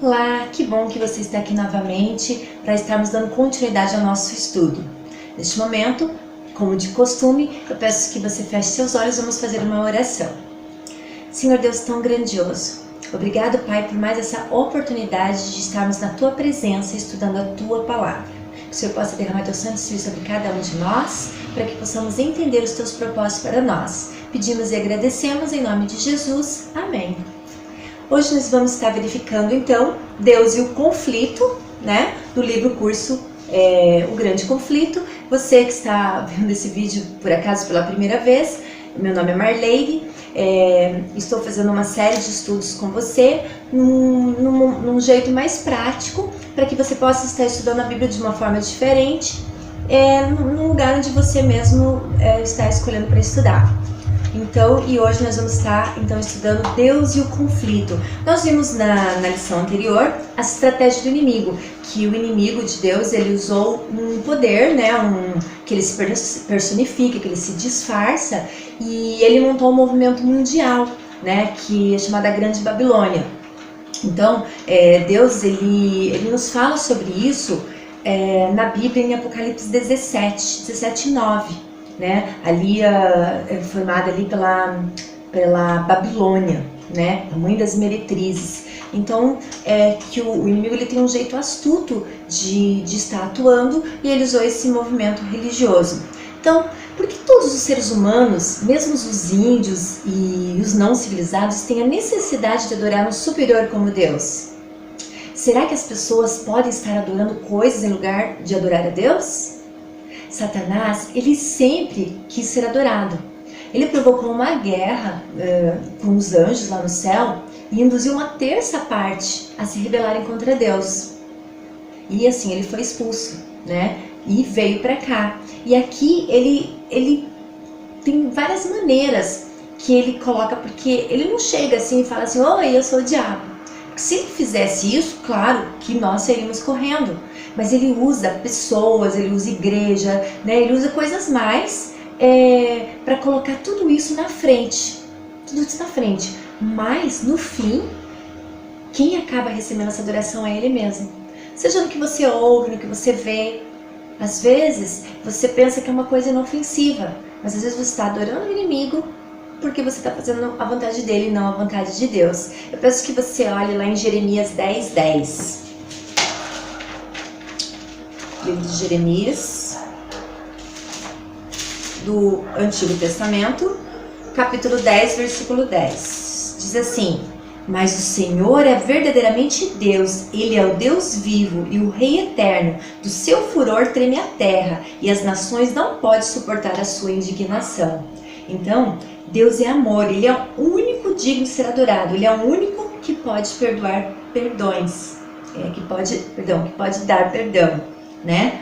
Olá, que bom que você está aqui novamente para estarmos dando continuidade ao nosso estudo. Neste momento, como de costume, eu peço que você feche seus olhos e vamos fazer uma oração. Senhor Deus tão grandioso, obrigado, Pai, por mais essa oportunidade de estarmos na Tua presença estudando a Tua Palavra. Que o Senhor possa derramar Teu Santo Espírito sobre cada um de nós, para que possamos entender os Teus propósitos para nós. Pedimos e agradecemos em nome de Jesus. Amém. Hoje nós vamos estar verificando, então, Deus e o conflito, né, do livro curso O Grande Conflito. Você que está vendo esse vídeo, por acaso, pela primeira vez, meu nome é Marleide, estou fazendo uma série de estudos com você, num jeito mais prático, para que você possa estar estudando a Bíblia de uma forma diferente, num lugar onde você mesmo está escolhendo para estudar. Então, e hoje nós vamos estar estudando Deus e o conflito. Nós vimos na lição anterior a estratégia do inimigo, que o inimigo de Deus, ele usou um poder, né, que ele se personifica, que ele se disfarça, e ele montou um movimento mundial, né, que é chamado a Grande Babilônia. Então, Deus, ele nos fala sobre isso na Bíblia em Apocalipse 17:9. Né? Ali formada ali pela Babilônia, né? A mãe das meretrizes. Então, que o inimigo ele tem um jeito astuto de estar atuando, e ele usou esse movimento religioso. Então, por que todos os seres humanos, mesmo os índios e os não civilizados, têm a necessidade de adorar um superior como Deus? Será que as pessoas podem estar adorando coisas em lugar de adorar a Deus? Satanás, ele sempre quis ser adorado. Ele provocou uma guerra com os anjos lá no céu e induziu uma terça parte a se rebelarem contra Deus. E assim, ele foi expulso, né? E veio para cá. E aqui ele tem várias maneiras que ele coloca, porque ele não chega assim e fala assim: oi, eu sou o diabo. Se ele fizesse isso, claro que nós seríamos correndo. Mas ele usa pessoas, ele usa igreja, né? Ele usa coisas mais para colocar tudo isso na frente. Tudo isso na frente. Mas, no fim, quem acaba recebendo essa adoração é ele mesmo. Seja no que você ouve, no que você vê. Às vezes, você pensa que é uma coisa inofensiva, mas às vezes você está adorando o inimigo porque você está fazendo a vontade dele e não a vontade de Deus. Eu peço que você olhe lá em Jeremias 10:10. Livro de Jeremias, do Antigo Testamento, capítulo 10, versículo 10. Diz assim: mas o Senhor é verdadeiramente Deus, Ele é o Deus vivo e o Rei eterno. Do seu furor treme a terra, e as nações não podem suportar a sua indignação. Então, Deus é amor, Ele é o único digno de ser adorado, Ele é o único que pode perdoar perdões, que pode dar perdão, né?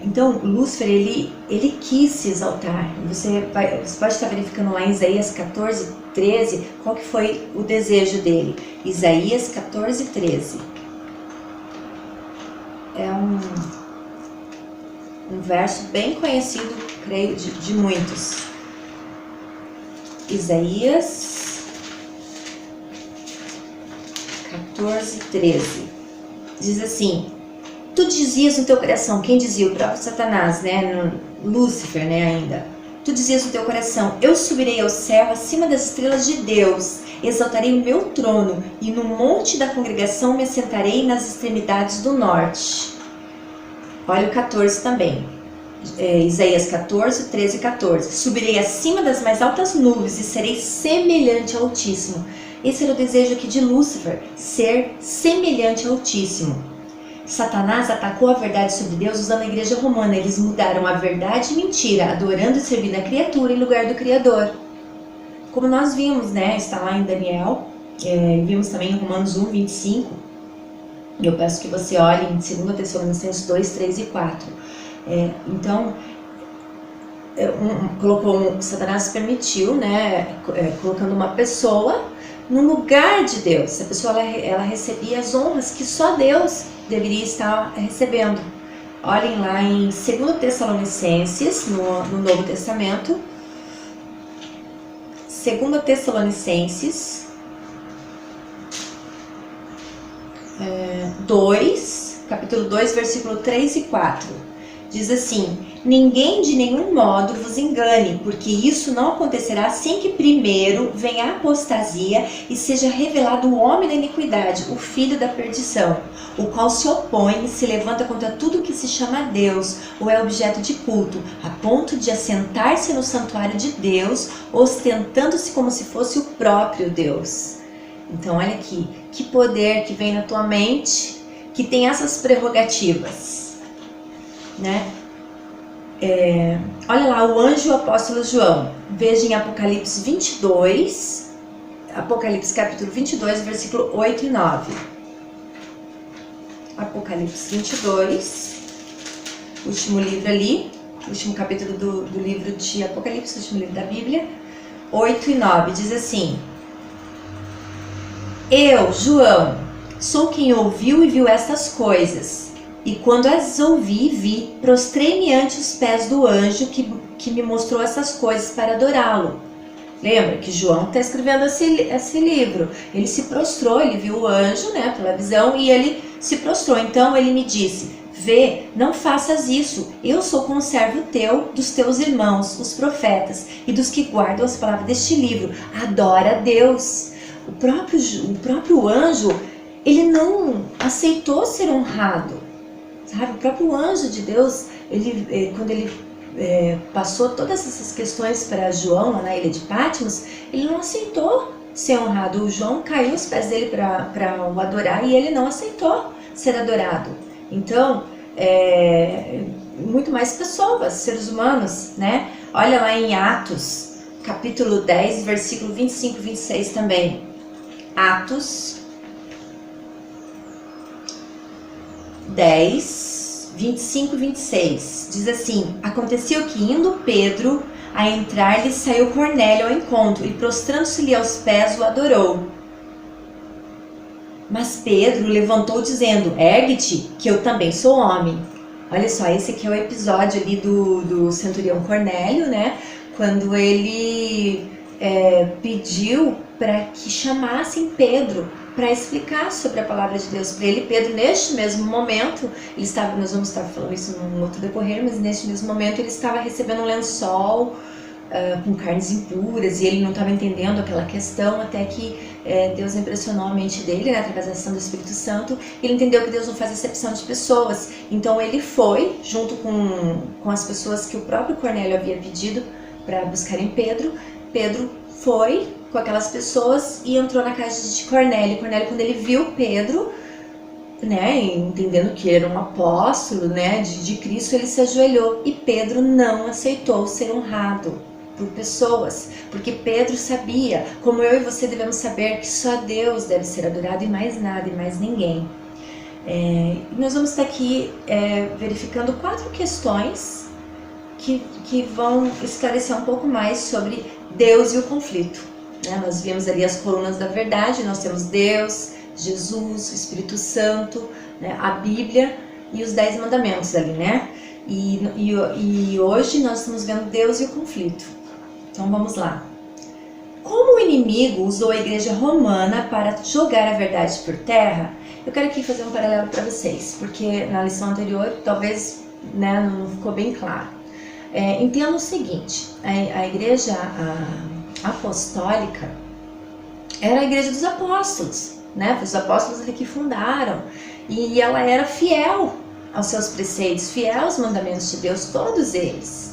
Então, Lúcifer, ele quis se exaltar. Você pode estar verificando lá em Isaías 14:13, qual que foi o desejo dele. Isaías 14:13. É um verso bem conhecido, creio, de muitos. Isaías 14:13 diz assim: tu dizias no teu coração, quem dizia? O próprio Satanás, né? Lúcifer, né? Ainda. Tu dizias no teu coração: eu subirei ao céu acima das estrelas de Deus, exaltarei o meu trono, e no monte da congregação me assentarei nas extremidades do norte. Olha o 14 também. Isaías 14:13 e 14. Subirei acima das mais altas nuvens e serei semelhante ao Altíssimo. Esse era o desejo aqui de Lúcifer, ser semelhante ao Altíssimo. Satanás atacou a verdade sobre Deus usando a igreja romana. Eles mudaram a verdade e mentira, adorando e servindo a criatura em lugar do Criador. Como nós vimos, né? Está lá em Daniel, vimos também em Romanos 1:25. Eu peço que você olhe em 2 Tessalonicenses 2:3 e 4. Então, Satanás permitiu, né, colocando uma pessoa no lugar de Deus. A pessoa ela recebia as honras que só Deus deveria estar recebendo. Olhem lá em 2 Tessalonicenses, no Novo Testamento. 2 Tessalonicenses capítulo 2, versículo 3 e 4. Diz assim: ninguém de nenhum modo vos engane, porque isso não acontecerá sem que primeiro venha a apostasia e seja revelado o homem da iniquidade, o filho da perdição, o qual se opõe e se levanta contra tudo que se chama Deus ou é objeto de culto, a ponto de assentar-se no santuário de Deus, ostentando-se como se fosse o próprio Deus. Então olha aqui, que poder que vem na tua mente, que tem essas prerrogativas, né? Olha lá, o anjo e o apóstolo João. Veja em Apocalipse 22, Apocalipse capítulo 22, versículo 8 e 9. Apocalipse 22, último livro ali, último capítulo do livro de Apocalipse, último livro da Bíblia, 8 e 9, diz assim: eu, João, sou quem ouviu e viu estas coisas. E quando as ouvi e vi, prostrei-me ante os pés do anjo que me mostrou essas coisas para adorá-lo. Lembra que João está escrevendo esse livro. Ele se prostrou, ele viu o anjo, né, pela visão, e ele se prostrou. Então ele me disse: vê, não faças isso. Eu sou conservo teu, dos teus irmãos, os profetas, e dos que guardam as palavras deste livro. Adora a Deus. O próprio anjo, ele não aceitou ser honrado. Sabe, o próprio anjo de Deus, quando ele passou todas essas questões para João lá na ilha de Patmos, ele não aceitou ser honrado. O João caiu aos pés dele para o adorar e ele não aceitou ser adorado. Então, muito mais pessoas, seres humanos, né? Olha lá em Atos, capítulo 10, versículo 25 e 26 também. Atos 10, 25 e 26, diz assim: aconteceu que indo Pedro a entrar-lhe, saiu Cornélio ao encontro e prostrando-se-lhe aos pés o adorou. Mas Pedro levantou dizendo: ergue-te, que eu também sou homem. Olha só, esse aqui é o episódio ali do centurião Cornélio, né? Quando ele pediu para que chamassem Pedro para explicar sobre a palavra de Deus para ele. Pedro, neste mesmo momento, nós vamos estar falando isso num outro decorrer, mas neste mesmo momento ele estava recebendo um lençol com carnes impuras e ele não estava entendendo aquela questão, até que Deus impressionou a mente dele, né, através da ação do Espírito Santo. Ele entendeu que Deus não faz acepção de pessoas, então ele foi, junto com as pessoas que o próprio Cornélio havia pedido para buscarem Pedro. Pedro foi com aquelas pessoas e entrou na casa de Cornélio. Cornélio, quando ele viu Pedro, né, entendendo que era um apóstolo, né, de Cristo, ele se ajoelhou. E Pedro não aceitou ser honrado por pessoas, porque Pedro sabia, como eu e você devemos saber, que só Deus deve ser adorado e mais nada e mais ninguém. Nós vamos estar aqui verificando 4 questões que vão esclarecer um pouco mais sobre Deus e o conflito. Nós vimos ali as colunas da verdade. Nós temos Deus, Jesus, o Espírito Santo, né, a Bíblia e os 10 mandamentos ali, né? E hoje nós estamos vendo Deus e o conflito. Então vamos lá. Como o inimigo usou a igreja romana para jogar a verdade por terra, eu quero aqui fazer um paralelo para vocês, porque na lição anterior talvez, né, não ficou bem claro. Entenda o seguinte: a igreja apostólica era a igreja dos apóstolos, né? Os apóstolos ali que fundaram, e ela era fiel aos seus preceitos, fiel aos mandamentos de Deus, todos eles.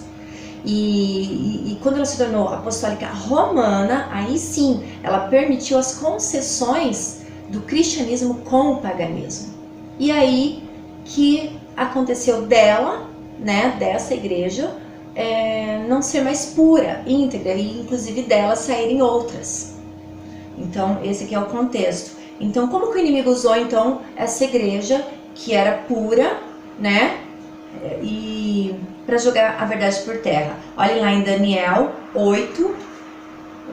E quando ela se tornou apostólica romana, aí sim, ela permitiu as concessões do cristianismo com o paganismo. E aí que aconteceu dela, né, dessa igreja, não ser mais pura, íntegra, e inclusive dela saírem outras. Então esse aqui é o contexto. Então como que o inimigo usou então essa igreja que era pura, né, e para jogar a verdade por terra? Olhem lá em Daniel 8, eu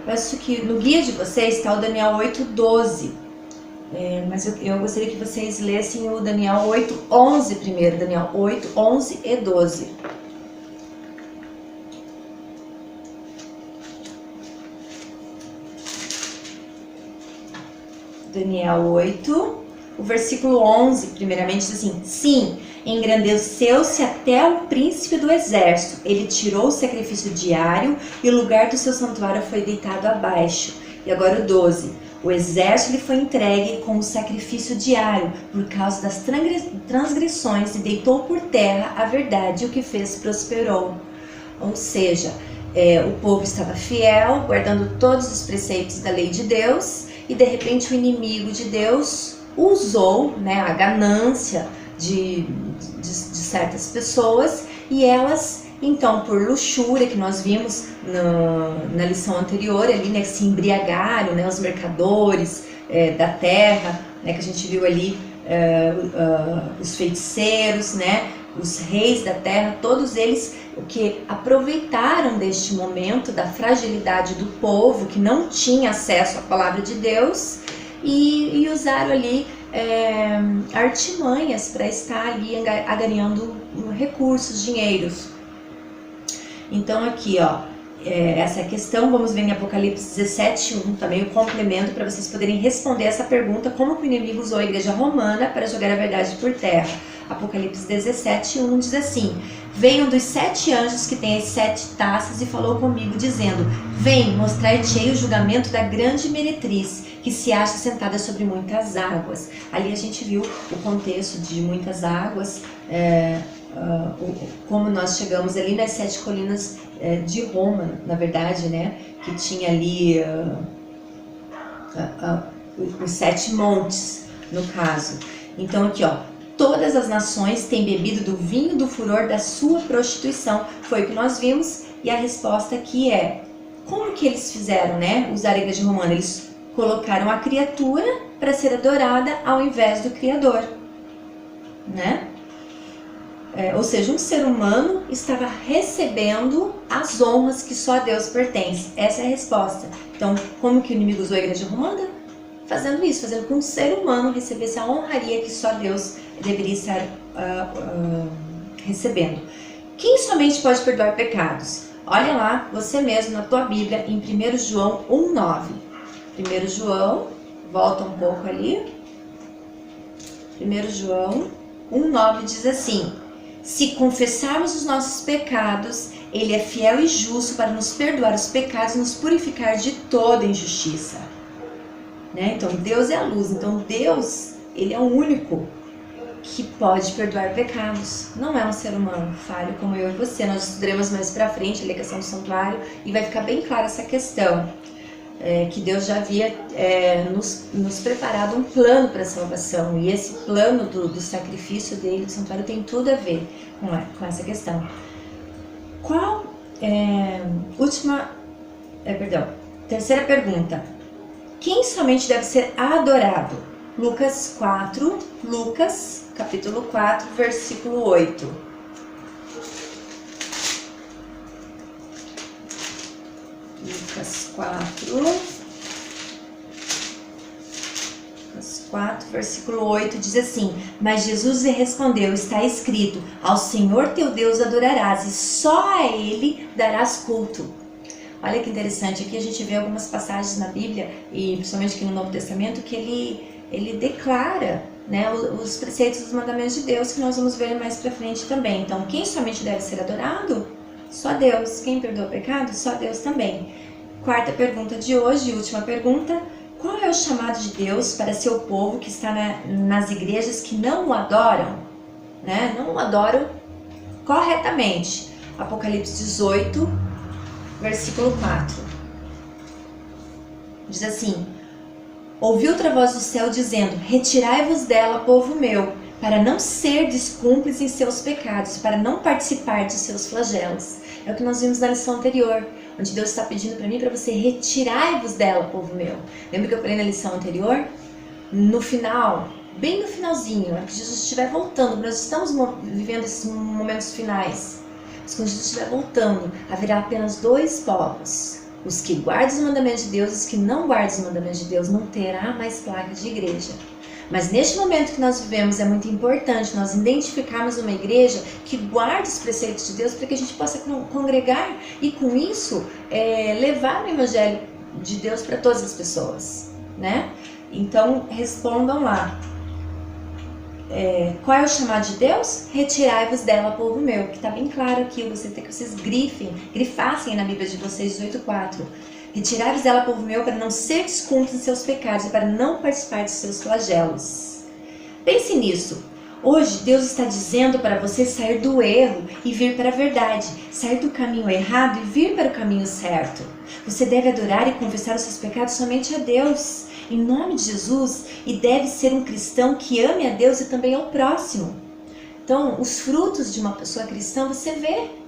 peço que no guia de vocês está o Daniel 8:12, mas eu gostaria que vocês lessem o Daniel 8:11 primeiro, Daniel 8:11 e 12. Daniel 8, O versículo 11, primeiramente, diz assim: sim, engrandeceu-se até o príncipe do exército. Ele tirou o sacrifício diário e o lugar do seu santuário foi deitado abaixo. E agora o 12. O exército lhe foi entregue com o sacrifício diário por causa das transgressões e deitou por terra a verdade, e o que fez prosperou. Ou seja, o povo estava fiel, guardando todos os preceitos da lei de Deus, e de repente o inimigo de Deus usou, né, a ganância de certas pessoas, e elas, então, por luxúria, que nós vimos na lição anterior, ali, né, se embriagaram, né, os mercadores da terra, né, que a gente viu ali, os feiticeiros, né, os reis da terra, todos eles que aproveitaram deste momento da fragilidade do povo, que não tinha acesso à palavra de Deus, e usaram ali artimanhas para estar ali angariando recursos, dinheiros. Então aqui, ó, essa é a questão. Vamos ver em Apocalipse 17:1 também o complemento para vocês poderem responder essa pergunta: como que o inimigo usou a igreja romana para jogar a verdade por terra? Apocalipse 17:1 diz assim: veio um dos 7 anjos que tem as 7 taças e falou comigo, dizendo: vem, mostrar-te-ei o julgamento da grande meretriz, que se acha sentada sobre muitas águas. Ali a gente viu o contexto de muitas águas, como nós chegamos ali nas 7 colinas de Roma, na verdade, né, que tinha ali os 7 montes, no caso. Então aqui, ó, todas as nações têm bebido do vinho do furor da sua prostituição. Foi o que nós vimos, e a resposta aqui é: como que eles fizeram, né, usar a igreja romana? Eles colocaram a criatura para ser adorada ao invés do Criador, né? Ou seja, um ser humano estava recebendo as honras que só a Deus pertence. Essa é a resposta. Então, como que o inimigo usou a igreja romana? Fazendo isso, fazendo com que um ser humano recebesse a honraria que só Deus deveria estar recebendo. Quem somente pode perdoar pecados? Olha lá, você mesmo, na tua Bíblia, em 1 João 1,9. 1 João, volta um pouco ali. 1 João 1,9 diz assim: se confessarmos os nossos pecados, Ele é fiel e justo para nos perdoar os pecados e nos purificar de toda injustiça. Né? Então, Deus é a luz. Então, Deus, Ele é o único que pode perdoar pecados. Não é um ser humano falho como eu e você. Nós estudaremos mais pra frente a questão do santuário e vai ficar bem clara essa questão. Que Deus já havia nos preparado um plano para a salvação, e esse plano do sacrifício dele, do santuário, tem tudo a ver com essa questão. Terceira pergunta: quem somente deve ser adorado? Lucas capítulo 4, versículo 8. Lucas 4, versículo 8 diz assim: mas Jesus lhe respondeu: está escrito, ao Senhor teu Deus adorarás, e só a Ele darás culto. Olha que interessante, aqui a gente vê algumas passagens na Bíblia, e principalmente aqui no Novo Testamento, que ele declara, né, os preceitos dos mandamentos de Deus, que nós vamos ver mais pra frente também. Então, quem somente deve ser adorado? Só Deus. Quem perdoa o pecado? Só Deus também. Quarta pergunta de hoje, e última pergunta: qual é o chamado de Deus para seu povo que está nas igrejas que não o adoram? Né? Não o adoram corretamente. Apocalipse 18, versículo 4. Diz assim: ouvi outra voz do céu dizendo: retirai-vos dela, povo meu, para não serdes cúmplices em seus pecados, para não participar de seus flagelos. É o que nós vimos na lição anterior, onde Deus está pedindo para mim, para você: retirai-vos dela, povo meu. Lembra que eu falei na lição anterior? No final, bem no finalzinho, que Jesus estiver voltando, nós estamos vivendo esses momentos finais, mas quando Jesus estiver voltando, haverá apenas 2 povos: os que guardam os mandamentos de Deus e os que não guardam os mandamentos de Deus. Não terá mais placa de igreja. Mas neste momento que nós vivemos, é muito importante nós identificarmos uma igreja que guarde os preceitos de Deus, para que a gente possa congregar e com isso levar o evangelho de Deus para todas as pessoas, né? Então respondam lá. Qual é o chamado de Deus? Retirai-vos dela, povo meu, que está bem claro aqui, você tem que vocês grifassem na Bíblia de vocês, 18:4. Retirai-vos dela, povo meu, para não ser desculpos em seus pecados e para não participar dos seus flagelos. Pense nisso. Hoje Deus está dizendo para você sair do erro e vir para a verdade, sair do caminho errado e vir para o caminho certo. Você deve adorar e confessar os seus pecados somente a Deus, em nome de Jesus, e deve ser um cristão que ame a Deus e também ao próximo. Então, os frutos de uma pessoa cristã você vê.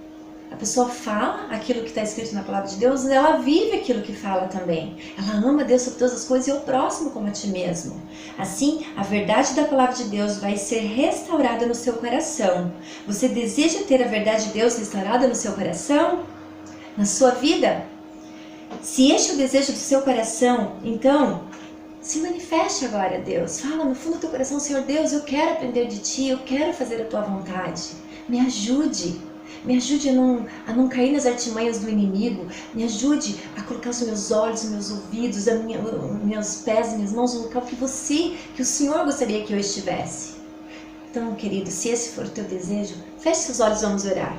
A pessoa fala aquilo que está escrito na palavra de Deus e ela vive aquilo que fala também. Ela ama a Deus sobre todas as coisas e o próximo como a ti mesmo. Assim, a verdade da palavra de Deus vai ser restaurada no seu coração. Você deseja ter a verdade de Deus restaurada no seu coração? Na sua vida? Se este é o desejo do seu coração, então se manifeste agora a Deus. Fala no fundo do teu coração: Senhor Deus, eu quero aprender de Ti, eu quero fazer a Tua vontade. Me ajude. Me ajude a não cair nas artimanhas do inimigo. Me ajude a colocar os meus olhos, os meus ouvidos, meus pés, minhas mãos no local que o Senhor gostaria que eu estivesse. Então, querido, se esse for o teu desejo, feche seus olhos e vamos orar.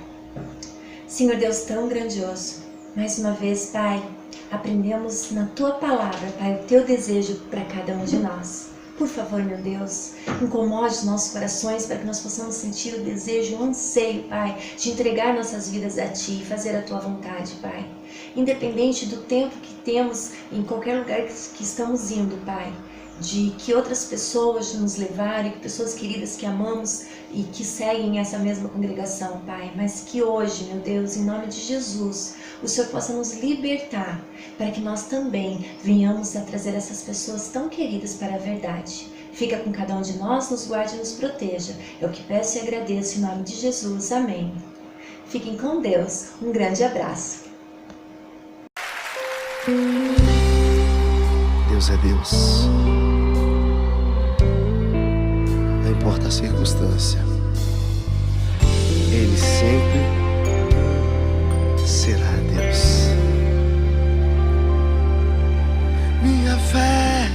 Senhor Deus tão grandioso, mais uma vez, Pai, aprendemos na Tua palavra, Pai, o Teu desejo para cada um de nós. Por favor, meu Deus, incomode os nossos corações para que nós possamos sentir o desejo, o anseio, Pai, de entregar nossas vidas a Ti e fazer a Tua vontade, Pai. Independente do tempo que temos em qualquer lugar que estamos indo, Pai, de que outras pessoas nos levarem, que pessoas queridas que amamos e que seguem essa mesma congregação, Pai, mas que hoje, meu Deus, em nome de Jesus, o Senhor possa nos libertar, para que nós também venhamos a trazer essas pessoas tão queridas para a verdade. Fica com cada um de nós, nos guarde e nos proteja. Eu que peço e agradeço em nome de Jesus. Amém. Fiquem com Deus. Um grande abraço. Deus é Deus. Não importa a circunstância, Ele sempre será Deus. Minha fé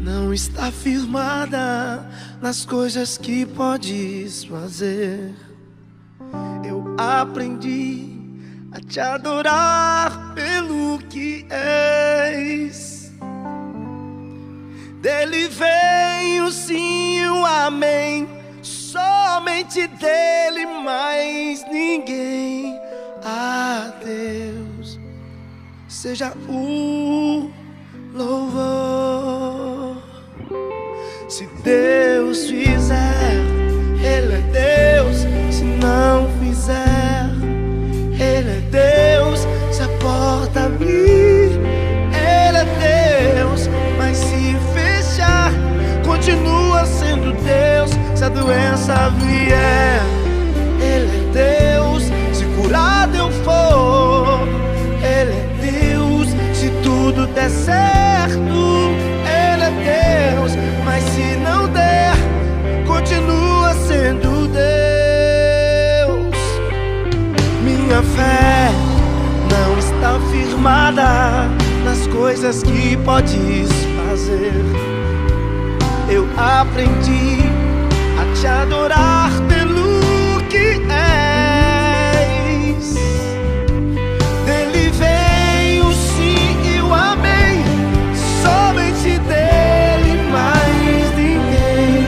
não está firmada nas coisas que podes fazer. Eu aprendi a te adorar pelo que és. Dele vem o sim e o amém, somente dele, mais ninguém. A Deus seja o louvor. Se Deus fizer, Ele é Deus. Se não fizer, Ele é Deus. Se a porta abrir, Ele é Deus. Mas se fechar, continua sendo Deus. Se a doença vier, Ele é Deus. Se curado eu for, Ele é Deus. Se tudo der certo, Ele é Deus. Mas se não der, continua sendo Deus. Minha fé não está firmada nas coisas que podes fazer. Eu aprendi a te adorar pelo que és. Dele vem o sim e o amém, somente dele, mais ninguém.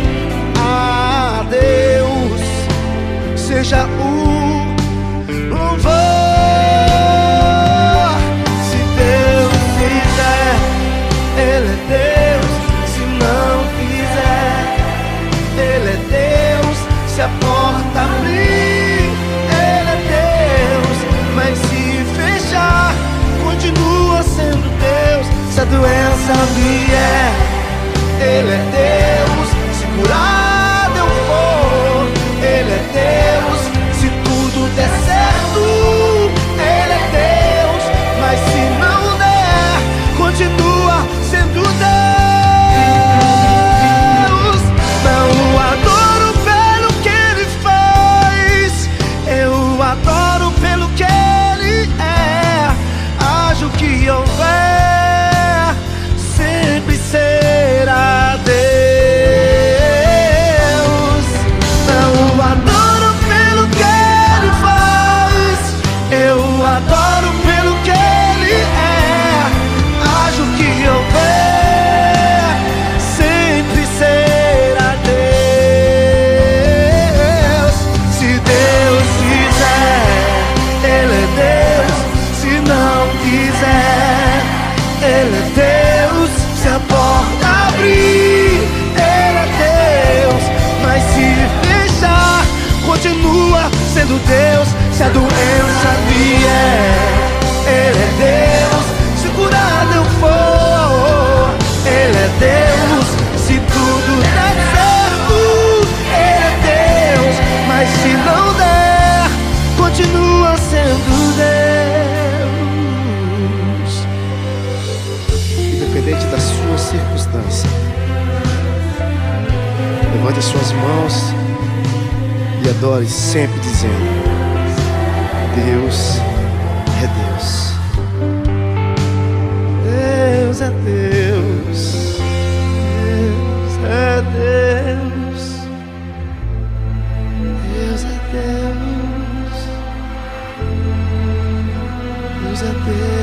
A Deus seja o louvor. Se Deus fizer, Ele é Deus. Se não fizer, Ele é Deus. Se a porta abrir, Ele é Deus. Mas se fechar, continua sendo Deus. Se a doença vier, Ele é Deus. Se curado eu for, Ele é Deus. Se tudo der certo, Ele é Deus. Mas se não der, continua sendo Deus. Não o adoro pelo que Ele faz, eu adoro pelo que Ele é. Haja o que houver, sempre será se a doença vier, Ele é Deus. Se curado eu for, Ele é Deus. Se tudo der certo, Ele é Deus. Mas se não der, continua sendo Deus. Independente da sua circunstância, levante as suas mãos e adore sempre dizendo: Deus é Deus. Deus é Deus. Deus é Deus. Deus é Deus. Deus é Deus.